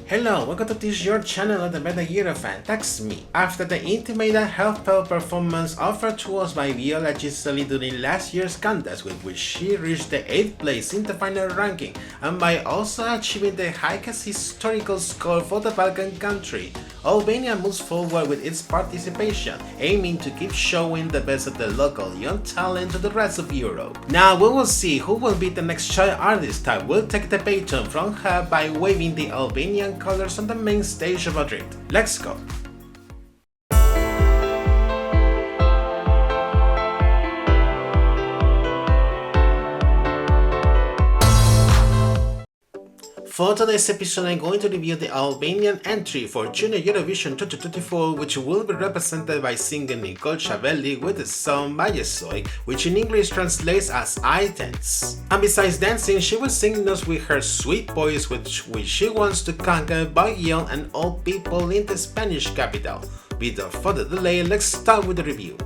Hello, welcome to this your channel on the Eurofan. That's me. After the intimate and heartfelt performance offered to us by Viola Giseli during last year's contest, with which she reached the 8th place in the final ranking, and by also achieving the highest historical score for the Balkan country, Albania moves forward with its participation, aiming to keep showing the best of the local young talent to the rest of Europe. Now we will see who will be the next child artist that will take the baton from her by waving the Albanian colors on the main stage of Madrid. Let's go! For today's episode, I'm going to review the Albanian entry for Junior Eurovision 2024, which will be represented by singer Nikol Çabeli with the song Vallëzoj, which in English translates as I Dance. And besides dancing, she will sing us with her sweet voice, which she wants to conquer both young and old people in the Spanish capital. Without further delay, let's start with the review.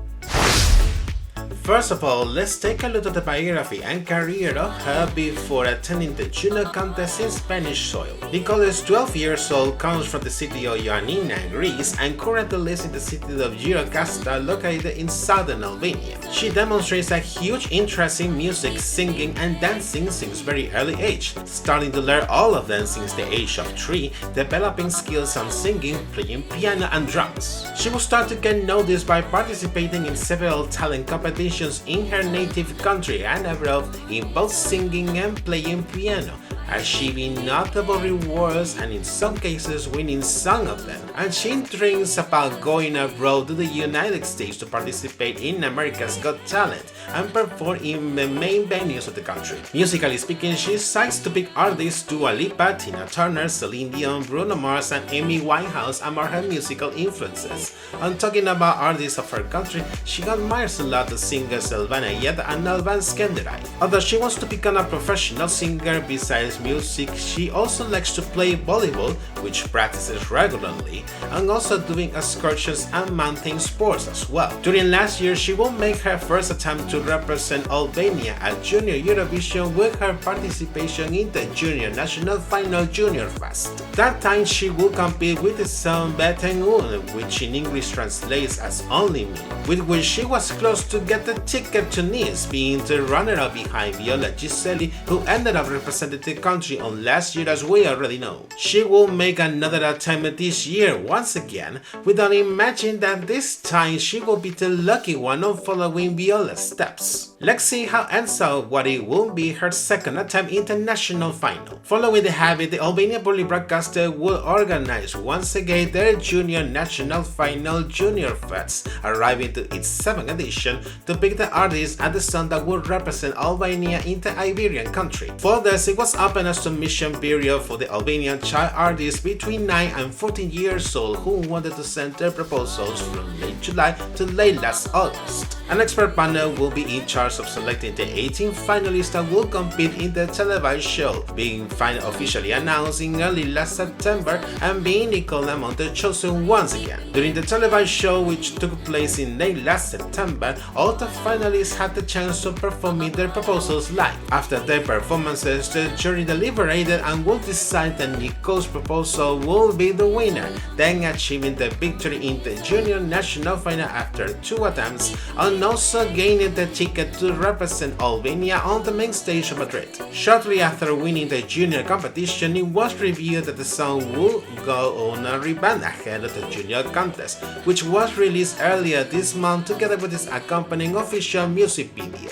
First of all, let's take a look at the biography and career of her before attending the Junior contest in Spanish soil. Nikol is 12 years old, comes from the city of Ioannina, Greece, and currently lives in the city of Gjirokastra, located in southern Albania. She demonstrates a huge interest in music, singing, and dancing since very early age, starting to learn all of them since the age of 3, developing skills on singing, playing piano, and drums. She will start to get noticed by participating in several talent competitions in her native country and abroad in both singing and playing piano, achieving notable rewards and in some cases winning some of them. And she dreams about going abroad to the United States to participate in America's Got Talent and perform in the main venues of the country. Musically speaking, she cites to big artists Dua Lipa, Tina Turner, Celine Dion, Bruno Mars, and Amy Winehouse among her musical influences. And talking about artists of her country, she admires a lot the singers Albania and Alban Skenderai. Although she wants to become a professional singer, besides music, she also likes to play volleyball, which practices regularly, and also doing excursions and mountain sports as well. During last year, she will make her first attempt to represent Albania at Junior Eurovision with her participation in the Junior National Final Junior Fest. That time she will compete with the song Beten Un, which in English translates as Only Me, with which she was close to get the ticket to Nice, being the runner-up behind Viola Giseli, who ended up representing the country on last year as we already know. She will make another attempt this year once again, without imagining that this time she will be the lucky one on following Viola's steps. Let's see how ends out what it will be her second attempt in the national final. Following the habit, the Albanian public broadcaster will organize once again their Junior National Final Junior Fest, arriving to its 7th edition to pick the artists and the song that will represent Albania in the Iberian country. For this, it was open as submission period for the Albanian child artists between 9 and 14 years old who wanted to send their proposals from late July to late last August. An expert panel will be in charge of selecting the 18 finalists that will compete in the televised show, being officially announced in early last September and being Nikol among the chosen once again. During the televised show, which took place in late last September, all the finalists had the chance to perform their proposals live. After their performances, the jury deliberated and will decide that Nikol's proposal will be the winner, then achieving the victory in the Junior National Final after 2 attempts, and also gaining the ticket to represent Albania on the main stage of Madrid. Shortly after winning the junior competition, it was revealed that the song would go on a rebound ahead of the junior contest, which was released earlier this month together with its accompanying official music video.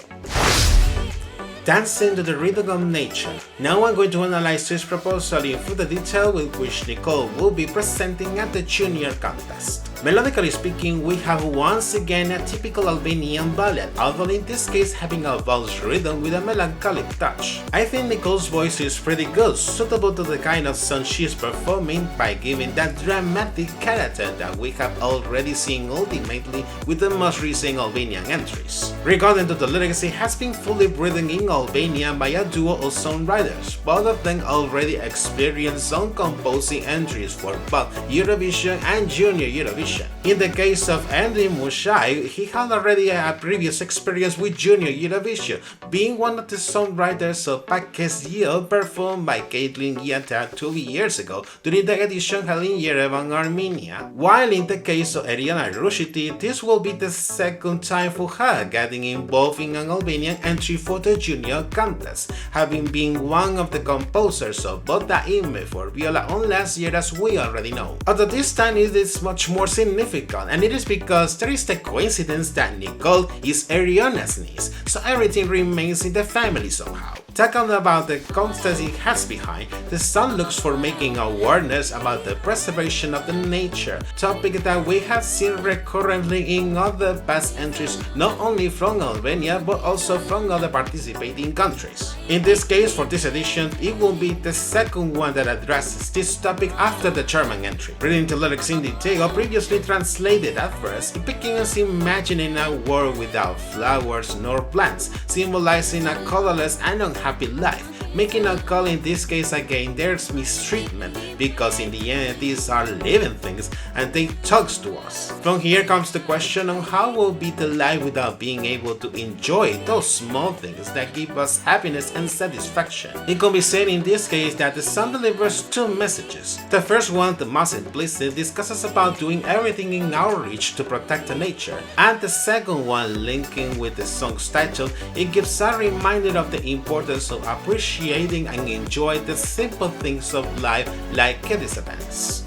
Dancing to the Rhythm of Nature. Now I'm going to analyze this proposal in further detail, with which Nikol will be presenting at the Junior contest. Melodically speaking, we have once again a typical Albanian ballad, although in this case having a valse rhythm with a melancholic touch. I think Nikol's voice is pretty good, suitable to the kind of song she is performing by giving that dramatic character that we have already seen ultimately with the most recent Albanian entries. Regarding to the lyrics, it has been fully written in Albania by a duo of songwriters, both of them already experienced song composing entries for both Eurovision and Junior Eurovision Eurovision. In the case of Andy Mushai, he had already a previous experience with Junior Eurovision, being one of the songwriters of Pack's Yield performed by Caitlin Giata 2 years ago during the edition held in Yerevan, Armenia. While in the case of Eriana Rushiti, this will be the second time for her getting involved in an Albanian entry for the Junior contest, having been one of the composers of both the hymn for viola on last year, as we already know. Although this time it is much more significant, and it is because there is the coincidence that Nikol is Eriana's niece, so everything remains in the family somehow. Talking about the context it has behind, the song looks for making awareness about the preservation of the nature, topic that we have seen recurrently in other past entries, not only from Albania but also from other participating countries. In this case, for this edition, it will be the second one that addresses this topic after the German entry. Reading the lyrics in detail, previously translated at first, it begins imagining a world without flowers nor plants, symbolizing a colorless and unhappy life, making a call in this case again there's mistreatment, because in the end these are living things and they talk to us. From here comes the question on how will be the life without being able to enjoy those small things that give us happiness and satisfaction. It can be said in this case that the song delivers two messages. The first one, the most implicit, discusses about doing everything in our reach to protect the nature, and the second one, linking with the song's title, it gives a reminder of the importance of appreciating and enjoy the simple things of life like these events.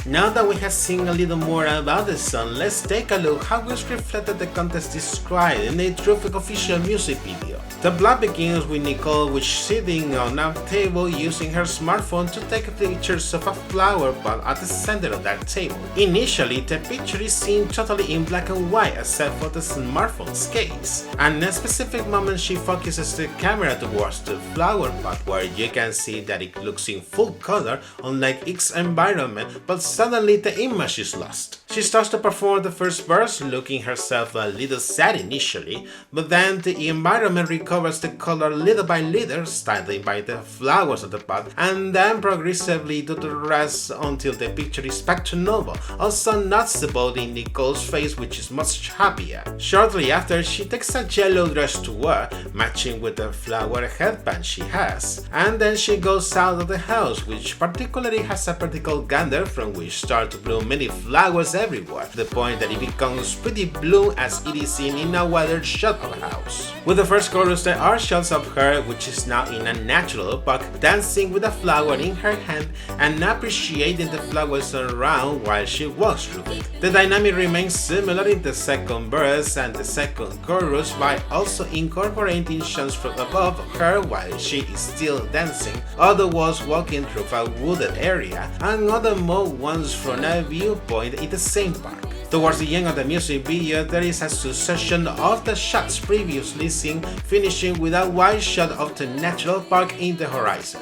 Now that we have seen a little more about the song, let's take a look how it's reflected the contest described in the terrific official music video. The plot begins with Nikol, which sitting on a table using her smartphone to take pictures of a flower pot at the center of that table. Initially, the picture is seen totally in black and white except for the smartphone's case. And in a specific moment she focuses the camera towards the flower pot, where you can see that it looks in full color unlike its environment, but suddenly the image is lost. She starts to perform the first verse, looking herself a little sad initially, but then the environment recovers the color little by little, starting by the flowers of the pot, and then progressively to the rest until the picture is back to normal, also noticeable in Nikol's face, which is much happier. Shortly after, she takes a yellow dress to wear, matching with the flower headband she has, and then she goes out of the house, which particularly has a vertical gander from which start to bloom many flowers everywhere, to the point that it becomes pretty blue as it is seen in a wider shot of a house. With the first chorus, there are shots of her, which is now in a natural park, dancing with a flower in her hand and appreciating the flowers around while she walks through it. The dynamic remains similar in the second verse and the second chorus by also incorporating shots from above her while she is still dancing, other was walking through a wooded area, and other more ones from a viewpoint in the same park. Towards the end of the music video, there is a succession of the shots previously seen, finishing with a wide shot of the natural park in the horizon.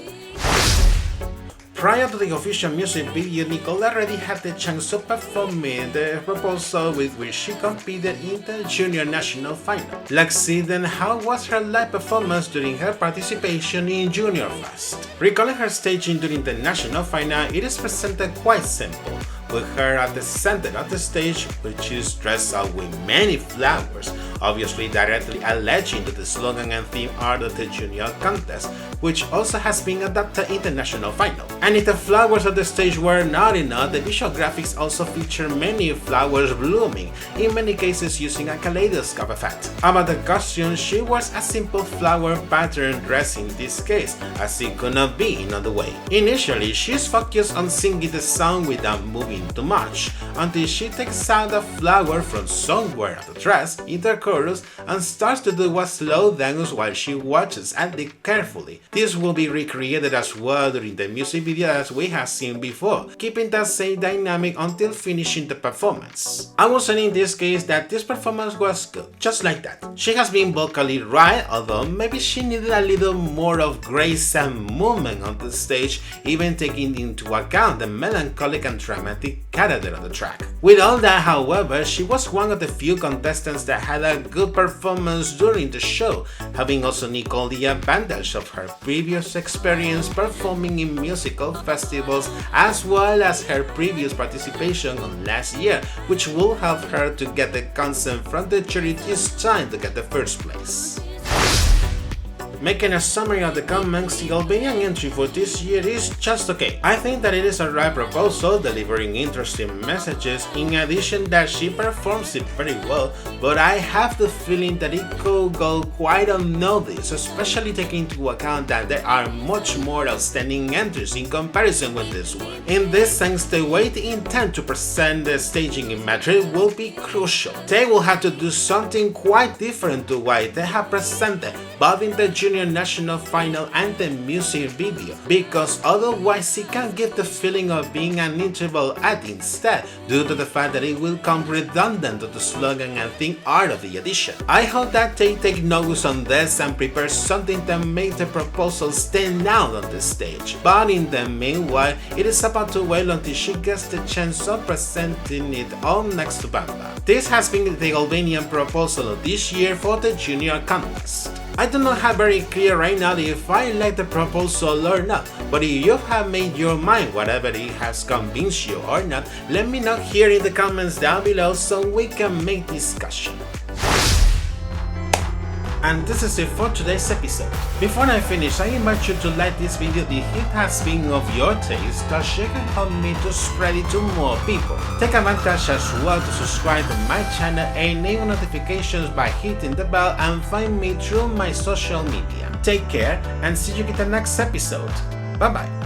Prior to the official music video, Nikol already had the chance to perform in the proposal with which she competed in the Junior National Final. Let's see then how was her live performance during her participation in Junior Fest. Recalling her staging during the National Final, it is presented quite simple, with her at the center of the stage, which is dressed up with many flowers, obviously directly alleging to the slogan and theme art of the Junior contest, which also has been adapted in the National Final. And if the flowers of the stage were not enough, the visual graphics also feature many flowers blooming, in many cases using a kaleidoscope effect. About the costume, she wears a simple flower pattern dress in this case, as it could not be in other way. Initially, she is focused on singing the song without moving too much, until she takes out a flower from somewhere at the dress in the chorus and starts to do a slow dance while she watches and it carefully. This will be recreated as well during the music video as we have seen before, keeping that same dynamic until finishing the performance. I was saying in this case that this performance was good, just like that. She has been vocally right, although maybe she needed a little more of grace and movement on the stage, even taking into account the melancholic and dramatic character of the track. With all that, however, she was one of the few contestants that had a a good performance during the show, having also Nikol the advantage of her previous experience performing in musical festivals as well as her previous participation on last year, which will help her to get the consent from the jury this time to get the first place. Making a summary of the comments, the Albanian entry for this year is just okay. I think that it is a right proposal, delivering interesting messages, in addition that she performs it very well, but I have the feeling that it could go quite unnoticed, especially taking into account that there are much more outstanding entries in comparison with this one. In this sense, the way they intend to present the staging in Madrid will be crucial. They will have to do something quite different to what they have presented, both in the Junior National Final and the music video, because otherwise it can give the feeling of being an interval act instead, due to the fact that it will come redundant to the slogan and theme art of the edition. I hope that they take notice on this and prepare something that makes the proposal stand out on the stage, but in the meanwhile, it is about to wait until she gets the chance of presenting it all next to Bamba. This has been the Albanian proposal of this year for the Junior Contest. I do not have very clear right now if I like the proposal or not, but if you have made your mind whatever it has convinced you or not, let me know here in the comments down below so we can make discussion. And this is it for today's episode. Before I finish, I invite you to like this video if it has been of your taste, as you can help me to spread it to more people. Take advantage as well to subscribe to my channel and enable notifications by hitting the bell, and find me through my social media. Take care and see you in the next episode. Bye bye.